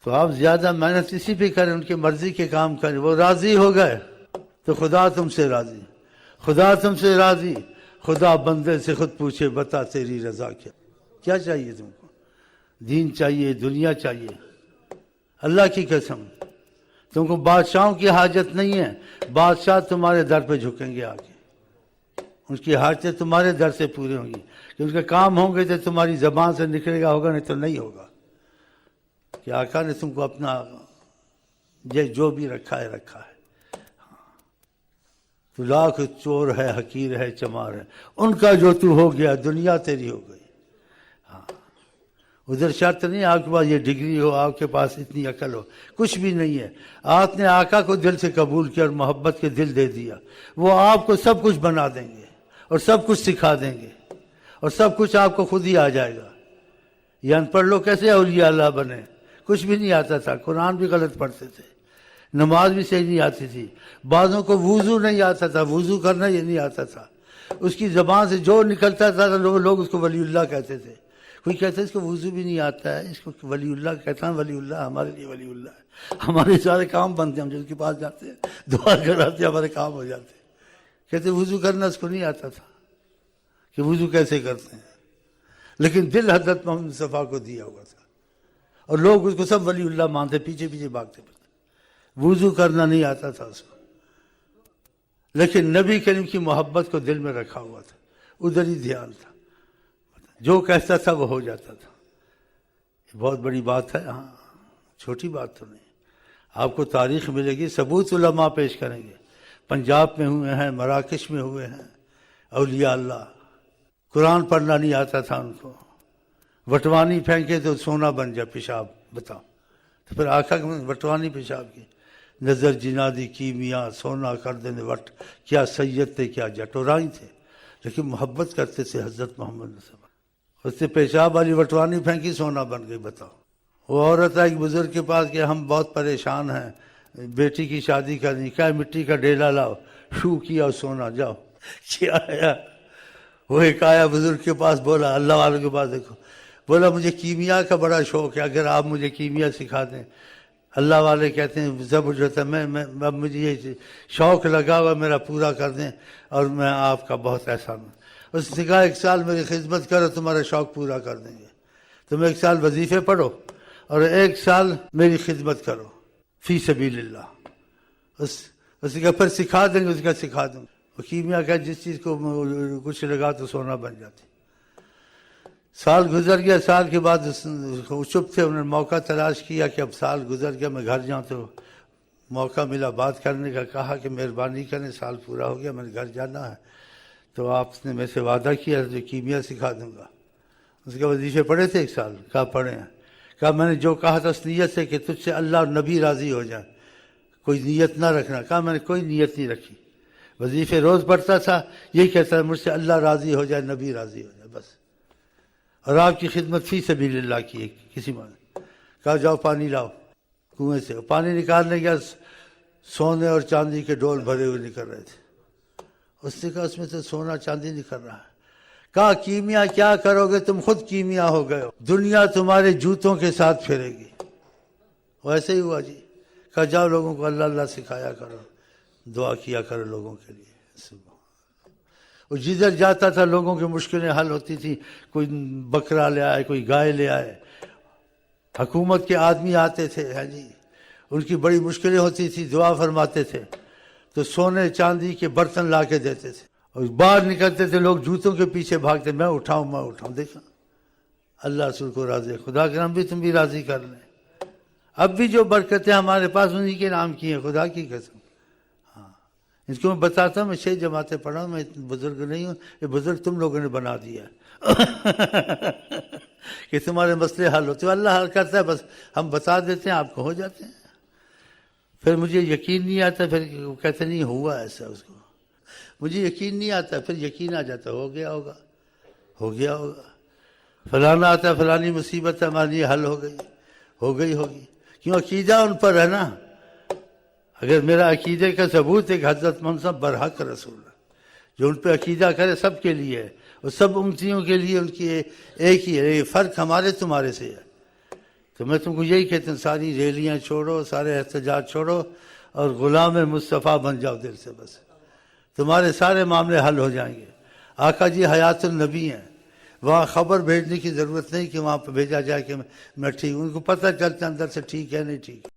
تو آپ زیادہ محنت اسی پہ کریں، ان کی مرضی کے کام کریں، وہ راضی ہو گئے تو خدا تم سے راضی، خدا تم سے راضی، خدا بندے سے خود پوچھے بتا تیری رضا کیا چاہیے تم کو؟ دین چاہیے، دنیا چاہیے؟ اللہ کی قسم تم کو بادشاہوں کی حاجت نہیں ہے، بادشاہ تمہارے در پہ جھکیں گے آ کے، ان کی حاجتیں تمہارے در سے پورے ہوں گی، کہ ان کے کام ہوں گے تو تمہاری زبان سے نکلے گا، ہوگا نہیں تو نہیں ہوگا، کہ آقا نے تم کو اپنا یہ جو بھی رکھا ہے تو لاکھ چور ہے، حقیر ہے، چمار ہے، ان کا جو تو ہو گیا دنیا تیری ہو گئی۔ ادھر شرط نہیں آپ کے پاس یہ ڈگری ہو، آپ کے پاس اتنی عقل ہو، کچھ بھی نہیں ہے۔ آپ نے آقا کو دل سے قبول کیا اور محبت کے دل دے دیا، وہ آپ کو سب کچھ بنا دیں گے اور سب کچھ سکھا دیں گے اور سب کچھ آپ کو خود ہی آ جائے گا۔ یہ ان پڑھ لوگ کیسے اولیاء اللہ بنے؟ کچھ بھی نہیں آتا تھا، قرآن بھی غلط پڑھتے تھے، نماز بھی صحیح نہیں آتی تھی، بعضوں کو وضو نہیں آتا تھا، وضو کرنا یہ نہیں آتا تھا، اس کی زبان سے جو نکلتا تھا لوگ اس کو ولی اللہ کہتے تھے۔ کوئی کہتا ہے اس کو وضو بھی نہیں آتا ہے، اس کو ولی اللہ کہتا ہے، ولی اللہ ہمارے لیے ولی اللہ ہے، ہمارے سارے کام بنتے ہیں، ہم جس کے پاس جاتے ہیں دعا کراتے ہیں، ہمارے کام ہو جاتے ہیں۔ کہتے وضو کرنا اس کو نہیں آتا تھا کہ وضو کیسے کرتے ہیں، لیکن دل حضرت محمد مصطفیٰ کو دیا ہوا تھا اور لوگ اس کو سب ولی اللہ مانتے، پیچھے پیچھے بھاگتے پھرتے۔ وضو کرنا نہیں آتا تھا اس کو، لیکن نبی کریم کی محبت کو دل میں رکھا ہوا تھا، ادھر ہی دھیان تھا، جو کہتا تھا وہ ہو جاتا تھا۔ یہ بہت بڑی بات ہے، ہاں چھوٹی بات تو نہیں۔ آپ کو تاریخ ملے گی، ثبوت علماء پیش کریں گے، پنجاب میں ہوئے ہیں، مراکش میں ہوئے ہیں اولیاء اللہ، قرآن پڑھنا نہیں آتا تھا ان کو، وٹوانی پھینکے تو سونا بن جائے پیشاب، بتاؤ، تو پھر آقا وٹوانی پیشاب کی، نظر جنادی کیمیا سونا کر دینے وٹ، کیا سید تھے کیا جٹورائی تھے، لیکن محبت کرتے تھے حضرت محمد صلی اللہ علیہ وسلم۔ اس سے پیشاب والی وٹوانی پھینکی، سونا بن گئی، بتاؤ۔ وہ عورت آئی بزرگ کے پاس کہ ہم بہت پریشان ہیں، بیٹی کی شادی کرنی، کیا مٹی کا ڈیلا لاؤ، شو کیا اور سونا، جاؤ کیا آیا۔ وہ ایک آیا بزرگ کے پاس، بولا اللہ والوں کے پاس دیکھو، بولا مجھے کیمیا کا بڑا شوق ہے، اگر آپ مجھے کیمیا سکھا دیں۔ اللہ والے کہتے ہیں جب جو ہے میں اب مجھے یہ شوق لگا ہوا میرا پورا کر دیں اور میں آپ کا بہت احسان ہوں۔ اس نے کہا 1 سال میری خدمت کرو، تمہارا شوق پورا کر دیں گے، تم 1 سال وظیفے پڑھو اور 1 سال میری خدمت کرو فی سبیل اللہ۔ اس نے کہا پھر سکھا دیں گے، اس کا سکھا دوں گا۔ وہ کیمیا کا جس چیز کو کچھ لگا تو سونا بن جاتی۔ سال گزر گیا، سال کے بعد چپ تھے، انہوں نے موقع تلاش کیا کہ اب سال گزر گیا میں گھر جاؤں، تو موقع ملا بات کرنے کا، کہا کہ مہربانی کریں سال پورا ہو گیا، میں نے گھر جانا ہے، تو آپ نے میں سے وعدہ کیا جو کیمیا سکھا دوں گا۔ اس کے وظیفے پڑھے تھے 1 سال؟ کہا پڑھے ہیں۔ کہا میں نے جو کہا تھا اس نیت سے کہ تجھ سے اللہ اور نبی راضی ہو جائے، کوئی نیت نہ رکھنا۔ کہا میں نے کوئی نیت نہیں رکھی، وظیفے روز پڑھتا تھا، یہی کہتا ہے مجھ سے اللہ راضی ہو جائے، نبی راضی ہو جائے، بس۔ اور آپ کی خدمت فی سبیل اللہ کی ہے کسی معنی۔ کہا جاؤ پانی لاؤ کنویں سے، پانی نکالنے گیا، سونے اور چاندی کے ڈول بھرے ہوئے نکل رہے تھے۔ اس نے کہا اس میں سے سونا چاندی نکل رہا ہے۔ کہا کیمیا کیا کرو گے، تم خود کیمیا ہو گئے ہو، دنیا تمہارے جوتوں کے ساتھ پھرے گی۔ ویسے ہی ہوا جی۔ کہا جاؤ لوگوں کو اللہ اللہ سکھایا کرو، دعا کیا کرو لوگوں کے لیے۔ وہ جدھر جاتا تھا لوگوں کی مشکلیں حل ہوتی تھیں، کوئی بکرا لے آئے، کوئی گائے لے آئے، حکومت کے آدمی آتے تھے، ہاں جی، ان کی بڑی مشکلیں ہوتی تھی، دعا فرماتے تھے تو سونے چاندی کے برتن لا کے دیتے تھے، اور باہر نکلتے تھے لوگ جوتوں کے پیچھے بھاگتے، میں اٹھاؤں، دیکھا اللہ رسول کو راضی، خدا کے نام بھی تم بھی راضی کر لیں۔ اب بھی جو برکتیں ہمارے پاس انہی کے نام کی ہیں، خدا کی قسم۔ اس کو میں بتاتا ہوں، میں 6 جماعتیں پڑھا ہوں، میں بزرگ نہیں ہوں، یہ بزرگ تم لوگوں نے بنا دیا کہ تمہارے مسئلے حل ہوتے ہیں، اللہ حل کرتا ہے، بس ہم بتا دیتے ہیں آپ کو، ہو جاتے ہیں۔ پھر مجھے یقین نہیں آتا، پھر کہتے نہیں ہوا ایسا، اس کو مجھے یقین نہیں آتا، پھر یقین آ جاتا، ہو گیا ہوگا، فلانا آتا ہے، فلانی مصیبت ہے ہماری حل ہوگئی، کیوں عقیدہ ان پر ہے نا۔ اگر میرا عقیدے کا ثبوت ایک حضرت محمد صاحب برحق رسول ہے، جو ان پہ عقیدہ کرے سب کے لیے ہے، اور سب امتیوں کے لیے ان کی ایک ہی ہے، یہ فرق ہمارے تمہارے سے ہے۔ تو میں تم کو یہی کہتا ہوں، ساری ریلیاں چھوڑو، سارے احتجاج چھوڑو اور غلام مصطفیٰ بن جاؤ دل سے، بس تمہارے سارے معاملے حل ہو جائیں گے۔ آقا جی حیات النبی ہیں، وہاں خبر بھیجنے کی ضرورت نہیں کہ وہاں پہ بھیجا جائے کہ میں ٹھیک، ان کو پتہ چلتا اندر سے ٹھیک ہے نہیں ٹھیک۔